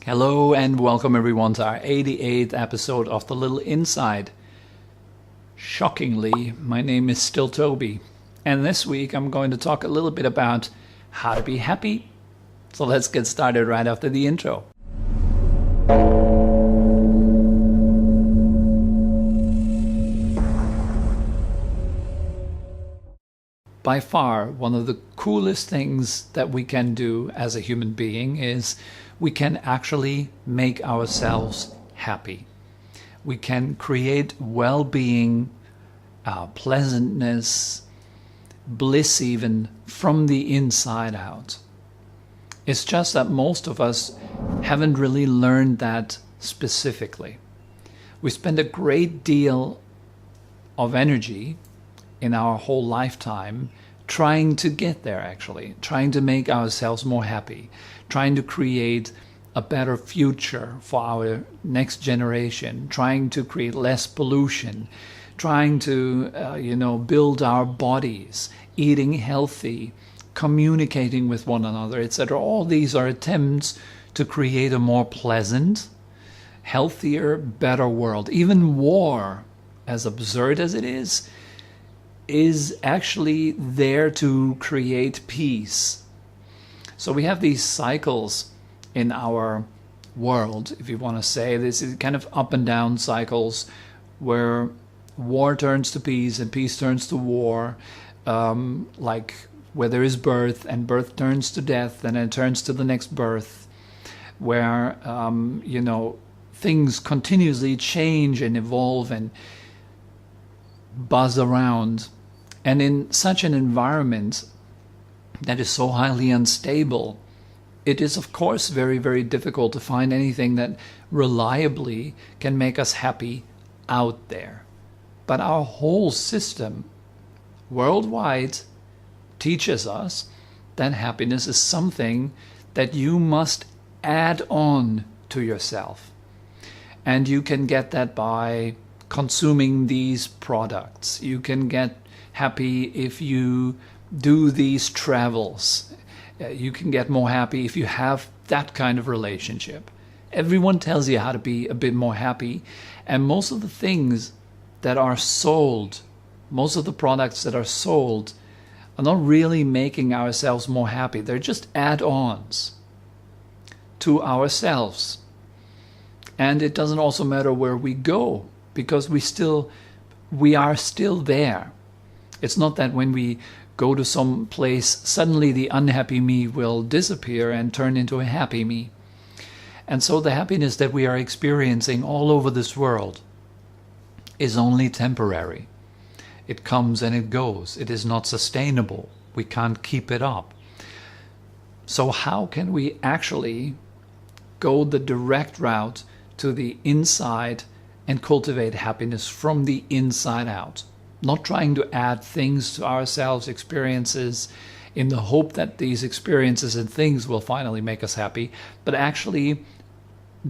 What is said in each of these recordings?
Hello and welcome everyone to our 88th episode of The Little Inside. Shockingly, my name is still Tobi, and this week I'm going to talk a little bit about how to be happy. So let's get started right after the intro. By far, one of the coolest things that we can do as a human being is we can actually make ourselves happy. We can create well-being, pleasantness, bliss even from the inside out. It's just that most of us haven't really learned that specifically. We spend a great deal of energy in our whole lifetime trying to get there, actually, trying to make ourselves more happy, trying to create a better future for our next generation, trying to create less pollution, trying to build our bodies, eating healthy, communicating with one another, etc. All these are attempts to create a more pleasant, healthier, better world. Even war, as absurd as it is actually there to create peace. So we have these cycles in our world, if you want to say. This is kind of up and down cycles where war turns to peace and peace turns to war, like where there is birth and birth turns to death and then turns to the next birth, where things continuously change and evolve and buzz around. And in such an environment that is so highly unstable, it is of course very, very difficult to find anything that reliably can make us happy out there. But our whole system worldwide teaches us that happiness is something that you must add on to yourself. And you can get that by consuming these products. You can get happy if you do these travels. You can get more happy if you have that kind of relationship. Everyone tells you how to be a bit more happy, and most of the things that are sold, most of the products that are sold are not really making ourselves more happy. They're just add-ons to ourselves. And it doesn't also matter where we go, because we are still there. It's not that when we go to some place, suddenly the unhappy me will disappear and turn into a happy me. And so the happiness that we are experiencing all over this world is only temporary. It comes and it goes. It is not sustainable. We can't keep it up. So how can we actually go the direct route to the inside and cultivate happiness from the inside out? Not trying to add things to ourselves, experiences, in the hope that these experiences and things will finally make us happy, but actually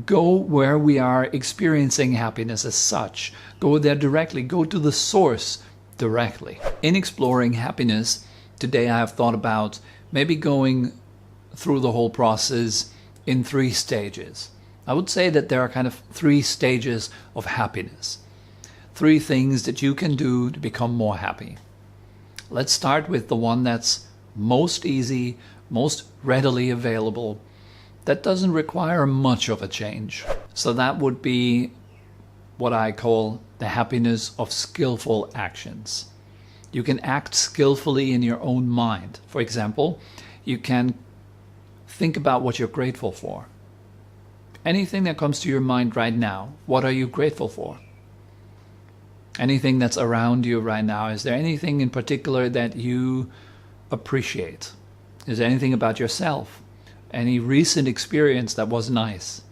go where we are experiencing happiness as such. Go there directly. Go to the source directly. In exploring happiness, today I have thought about maybe going through the whole process in 3 stages. I would say that there are kind of 3 stages of happiness. 3 things that you can do to become more happy. Let's start with the one that's most easy, most readily available, that doesn't require much of a change. So that would be what I call the happiness of skillful actions. You can act skillfully in your own mind. For example, you can think about what you're grateful for. Anything that comes to your mind right now, what are you grateful for? Anything that's around you right now, is there anything in particular that you appreciate? Is there anything about yourself? Any recent experience that was nice?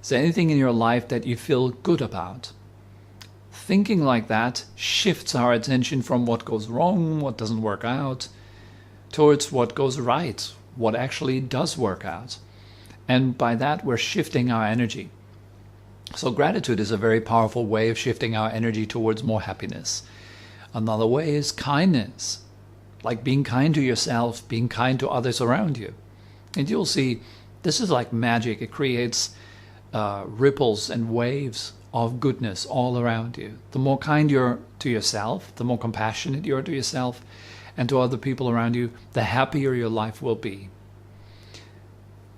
Is there anything in your life that you feel good about? Thinking like that shifts our attention from what goes wrong, what doesn't work out, towards what goes right, what actually does work out. And by that, we're shifting our energy. So gratitude is a very powerful way of shifting our energy towards more happiness. Another way is kindness, like being kind to yourself, being kind to others around you. And you'll see This is like magic. It creates ripples and waves of goodness all around you. The more kind you're to yourself, the more compassionate you're to yourself and to other people around you, the happier your life will be.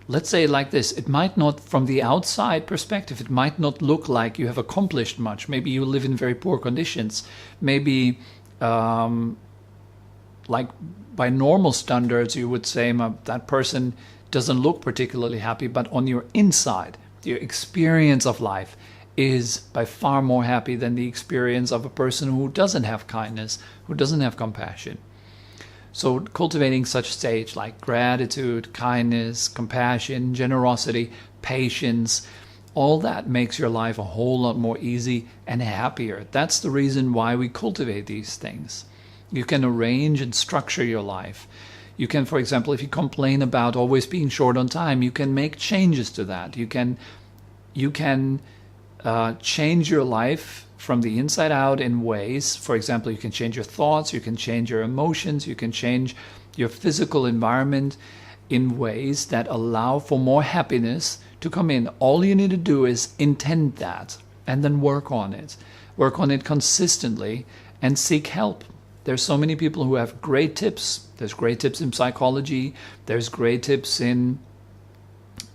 Let's say it like this. It might not, from the outside perspective, it might not look like you have accomplished much. Maybe you live in very poor conditions. Maybe, like by normal standards, you would say that person doesn't look particularly happy, but on your inside, your experience of life is by far more happy than the experience of a person who doesn't have kindness, who doesn't have compassion. So cultivating such stage like gratitude, kindness, compassion, generosity, patience, all that makes your life a whole lot more easy and happier. That's the reason why we cultivate these things. You can arrange and structure your life. You can, for example, if you complain about always being short on time, you can make changes to that. You can change your life from the inside out in ways. For example, you can change your thoughts, you can change your emotions, you can change your physical environment in ways that allow for more happiness to come in. All you need to do is intend that and then work on it. Work on it consistently and seek help. There's so many people who have great tips. There's great tips in psychology. There's great tips you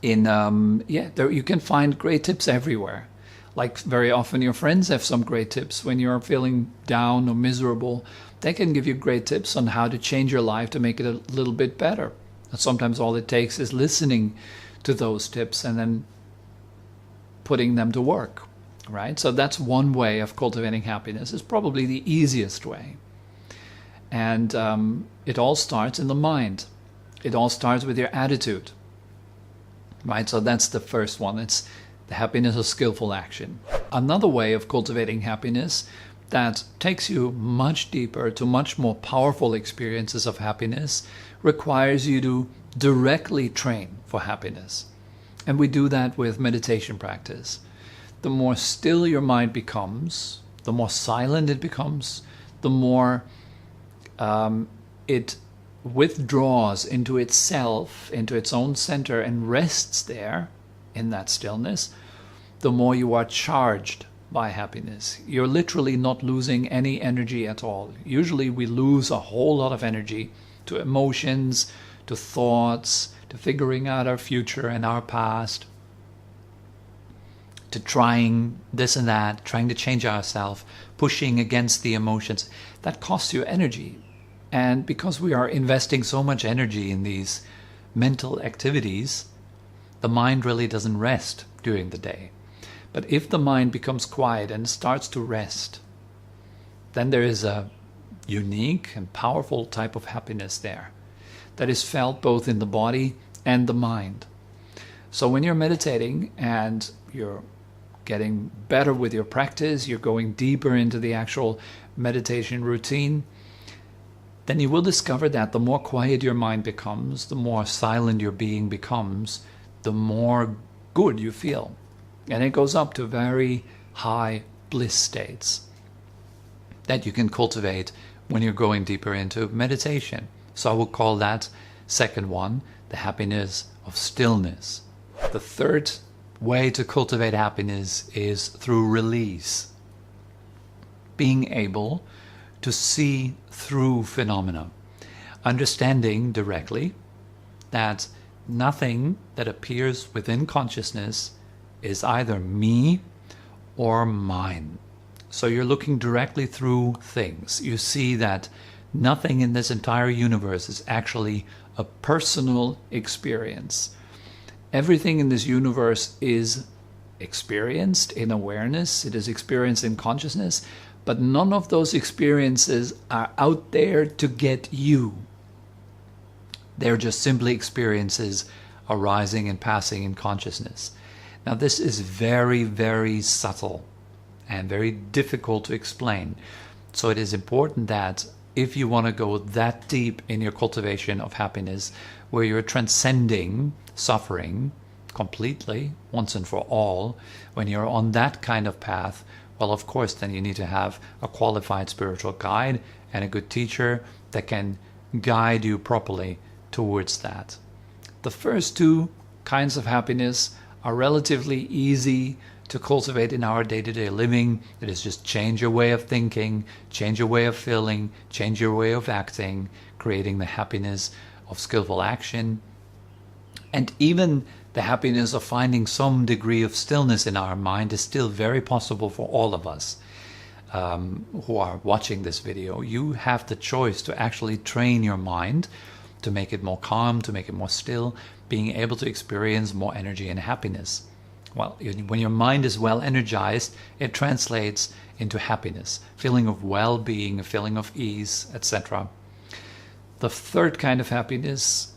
can find great tips everywhere. Like very often your friends have some great tips when you're feeling down or miserable. They can give you great tips on how to change your life to make it a little bit better. And sometimes all it takes is listening to those tips and then putting them to work, right? So that's one way of cultivating happiness. It's probably the easiest way. And it all starts in the mind. It all starts with your attitude, right? So that's the first one. It's the happiness of skillful action. Another way of cultivating happiness that takes you much deeper to much more powerful experiences of happiness requires you to directly train for happiness. And we do that with meditation practice. The more still your mind becomes, the more silent it becomes, the more it withdraws into itself, into its own center, and rests there in that stillness, the more you are charged by happiness. You're literally not losing any energy at all. Usually we lose a whole lot of energy to emotions, to thoughts, to figuring out our future and our past, to trying this and that, trying to change ourselves, pushing against the emotions. That costs you energy. And because we are investing so much energy in these mental activities, the mind really doesn't rest during the day. But if the mind becomes quiet and starts to rest, then there is a unique and powerful type of happiness there that is felt both in the body and the mind. So when you're meditating and you're getting better with your practice, you're going deeper into the actual meditation routine, then you will discover that the more quiet your mind becomes, the more silent your being becomes, the more good you feel. And it goes up to very high bliss states that you can cultivate when you're going deeper into meditation. So I will call that second one, the happiness of stillness. The third way to cultivate happiness is through release. Being able to see through phenomena. Understanding directly that nothing that appears within consciousness is either me or mine. So you're looking directly through things. You see that nothing in this entire universe is actually a personal experience. Everything in this universe is experienced in awareness, it is experienced in consciousness, but none of those experiences are out there to get you. They're just simply experiences arising and passing in consciousness. Now this is very, very subtle and very difficult to explain. So it is important that if you want to go that deep in your cultivation of happiness, where you're transcending suffering completely, once and for all, when you're on that kind of path, well, of course, then you need to have a qualified spiritual guide and a good teacher that can guide you properly towards that. The first two kinds of happiness are relatively easy to cultivate in our day-to-day living. It is just change your way of thinking, change your way of feeling, change your way of acting, creating the happiness of skillful action. And even the happiness of finding some degree of stillness in our mind is still very possible for all of us who are watching this video. You have the choice to actually train your mind to make it more calm, to make it more still, being able to experience more energy and happiness. Well, when your mind is well energized, it translates into happiness, feeling of well-being, a feeling of ease, etc. The third kind of happiness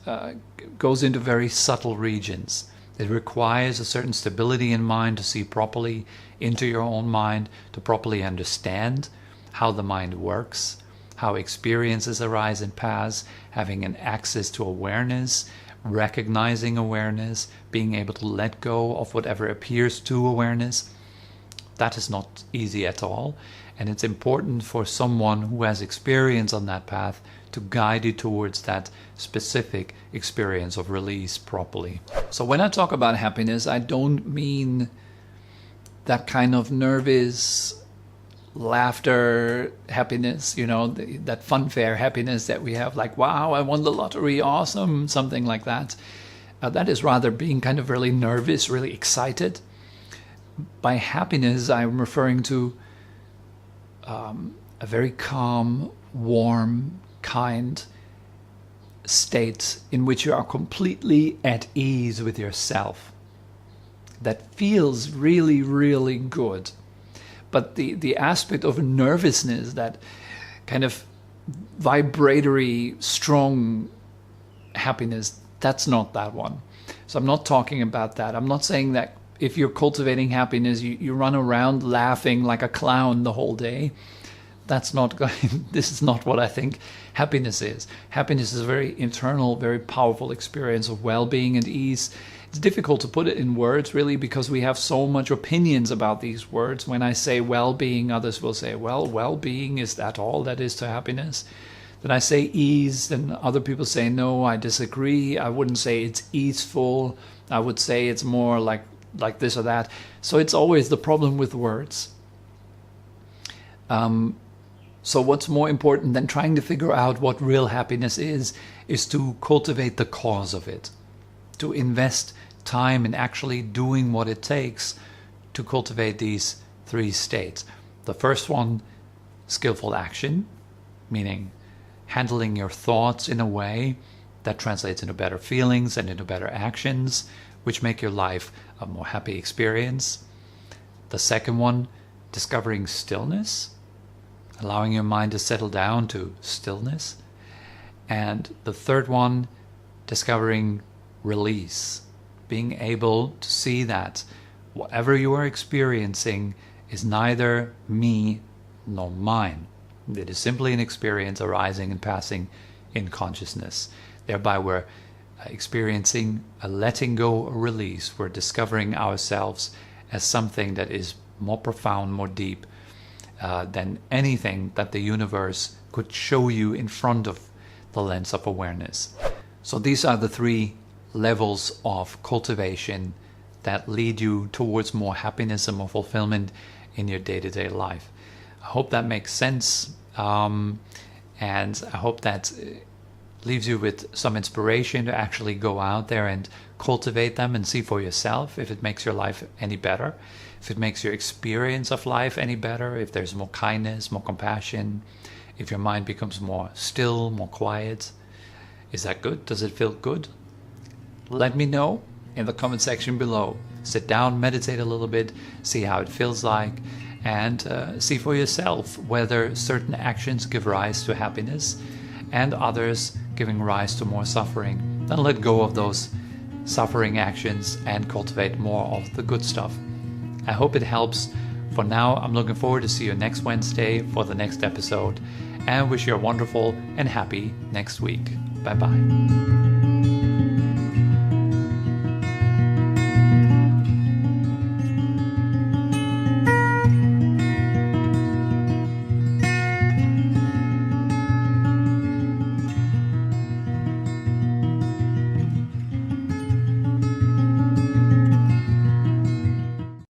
goes into very subtle regions. It requires a certain stability in mind to see properly into your own mind, to properly understand how the mind works, how experiences arise and pass, having an access to awareness, recognizing awareness, being able to let go of whatever appears to awareness. That is not easy at all, and it's important for someone who has experience on that path to guide you towards that specific experience of release properly. So when I talk about happiness, I don't mean that kind of nervous laughter happiness, that funfair happiness that we have, like, wow, I won the lottery, awesome, something like that. That is rather being kind of really nervous, really excited. By happiness, I'm referring to a very calm, warm, kind state in which you are completely at ease with yourself. That feels really, really good. But the aspect of nervousness, that kind of vibratory, strong happiness, that's not that one. So I'm not talking about that. I'm not saying that if you're cultivating happiness, you run around laughing like a clown the whole day. That's not going. This is not what I think happiness is. Happiness is a very internal, very powerful experience of well-being and ease. It's difficult to put it in words, really, because we have so much opinions about these words. When I say well-being, others will say, well, well-being, is that all that is to happiness? Then I say ease, then other people say, no, I disagree. I wouldn't say it's easeful. I would say it's more like this or that. So it's always the problem with words. So what's more important than trying to figure out what real happiness is to cultivate the cause of it, to invest time in actually doing what it takes to cultivate these three states. The first one, skillful action, meaning handling your thoughts in a way that translates into better feelings and into better actions, which make your life a more happy experience. The second one, discovering stillness, allowing your mind to settle down to stillness. And the third one, discovering release, being able to see that whatever you are experiencing is neither me nor mine. It is simply an experience arising and passing in consciousness. Thereby we're experiencing a letting go, a release. We're discovering ourselves as something that is more profound, more deep than anything that the universe could show you in front of the lens of awareness. So these are the three levels of cultivation that lead you towards more happiness and more fulfillment in your day-to-day life. I hope that makes sense, and I hope that leaves you with some inspiration to actually go out there and cultivate them and see for yourself if it makes your life any better, if it makes your experience of life any better, if there's more kindness, more compassion, if your mind becomes more still, more quiet. Is that good? Does it feel good? Let me know in the comment section below. Sit down, meditate a little bit, see how it feels like, and see for yourself whether certain actions give rise to happiness and others giving rise to more suffering. Then let go of those suffering actions and cultivate more of the good stuff. I hope it helps. For now, I'm looking forward to see you next Wednesday for the next episode, and wish you a wonderful and happy next week. Bye-bye.